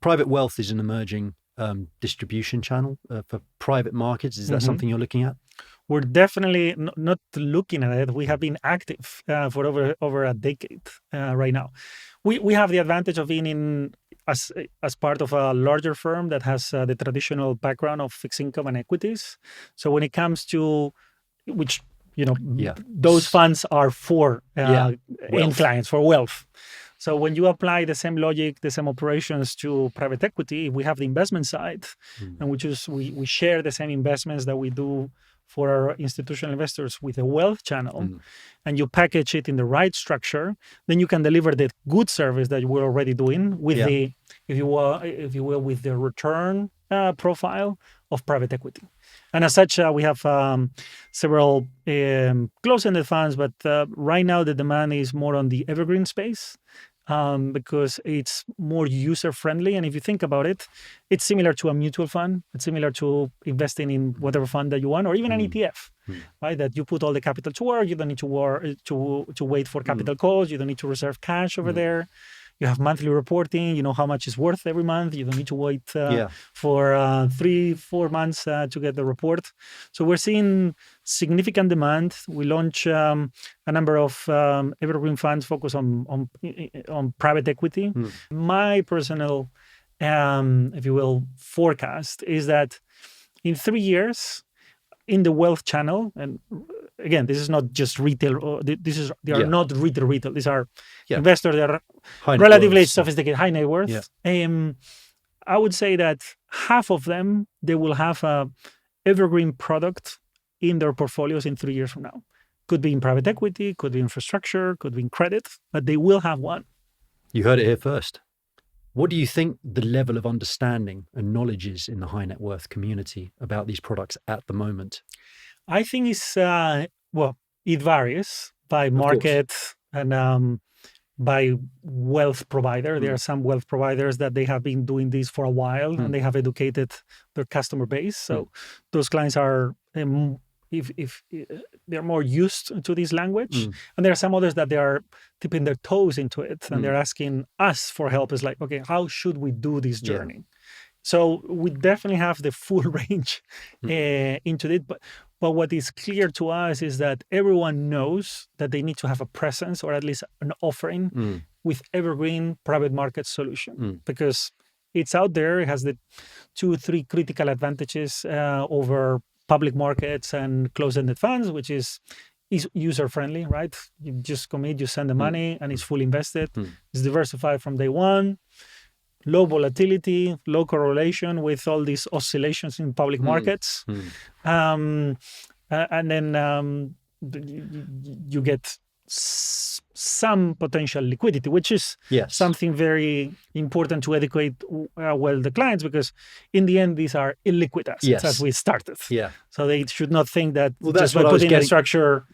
private wealth is an emerging distribution channel for private markets. Is that something you're looking at? We're definitely not looking at it. We have been active for over a decade right now. We have the advantage of being in as part of a larger firm that has the traditional background of fixed income and equities. So when it comes to which those funds are for end clients, for wealth. So when you apply the same logic, the same operations to private equity, we have the investment side, and we share the same investments that we do for our institutional investors with a wealth channel, and you package it in the right structure, then you can deliver the good service that we're already doing with the, if you will, with the return profile of private equity. And as such, we have several closed-ended funds, but right now the demand is more on the Evergreen space. Because it's more user-friendly. And if you think about it, it's similar to a mutual fund. It's similar to investing in whatever fund that you want, or even an ETF, right? That you put all the capital to work. You don't need to wait for capital calls. You don't need to reserve cash over there. You have monthly reporting. You know how much it's worth every month. You don't need to wait for 3-4 months to get the report. So we're seeing significant demand. We launch a number of evergreen funds focused on private equity. My personal, if you will, forecast is that in 3 years, in the wealth channel, and again, this is not just retail. They are not retail. These are investors that are relatively sophisticated, high net worth. I would say that half of them, they will have a evergreen product in their portfolios in 3 years from now. Could be in private equity, could be infrastructure, could be in credit, but they will have one. You heard it here first. What do you think the level of understanding and knowledge is in the high net worth community about these products at the moment? I think it's, it varies by market and by wealth provider. There are some wealth providers that they have been doing this for a while and they have educated their customer base. So those clients are, if they're more used to this language. And there are some others that they are dipping their toes into it and they're asking us for help. It's like, okay, how should we do this journey? So we definitely have the full range into it. But what is clear to us is that everyone knows that they need to have a presence or at least an offering with evergreen private market solution because it's out there. It has the 2-3 critical advantages over public markets and closed-ended funds, which is user-friendly, right? You just commit, you send the money, and it's fully invested. It's diversified from day one. Low volatility, low correlation with all these oscillations in public markets. And then you get some potential liquidity, which is something very important to educate the clients, because in the end, these are illiquid assets as we started. So they should not think that just by putting a structure,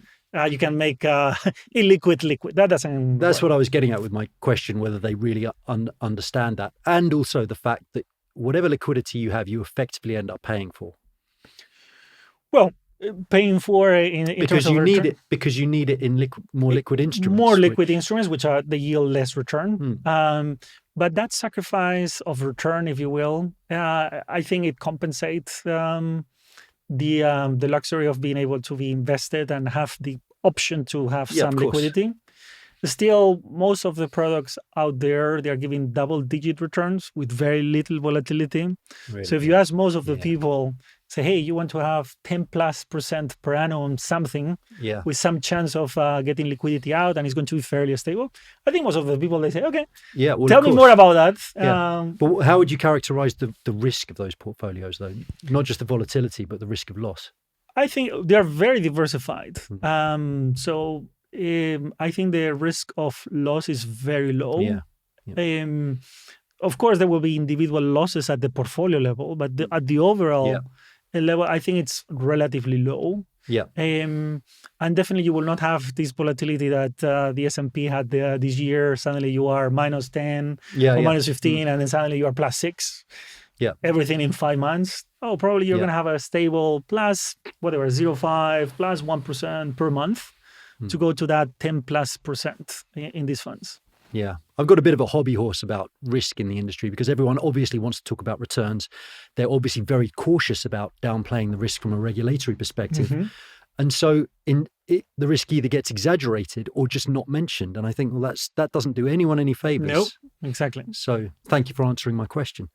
you can make illiquid liquid. That doesn't That's work. what I was getting at with my question, whether they really understand that. And also the fact that whatever liquidity you have, you effectively end up paying for. Well, paying for in because terms of you return. need it because you need it in more liquid instruments. More liquid instruments, which are they yield less return. But that sacrifice of return, if you will, I think it compensates the luxury of being able to be invested and have the option to have some liquidity. Still, most of the products out there, they're giving double-digit returns with very little volatility. Really? So if you ask most of the people, say, hey, you want to have 10+% per annum something with some chance of getting liquidity out and it's going to be fairly stable. I think most of the people, they say, okay, tell me more about that. But how would you characterize the risk of those portfolios, though? Not just the volatility, but the risk of loss? I think they're very diversified. So I think the risk of loss is very low. Of course, there will be individual losses at the portfolio level, but at the overall level, I think it's relatively low. And definitely you will not have this volatility that the S&P had this year. Suddenly you are -10 or -15, and then suddenly you are +6. Everything in 5 months. Oh, probably you're going to have a stable plus, whatever, 0.5, +1% per month to go to that 10+% in these funds. Yeah. I've got a bit of a hobby horse about risk in the industry because everyone obviously wants to talk about returns. They're obviously very cautious about downplaying the risk from a regulatory perspective. Mm-hmm. And so the risk either gets exaggerated or just not mentioned. And I think, well, that doesn't do anyone any favors. Nope, exactly. So thank you for answering my question.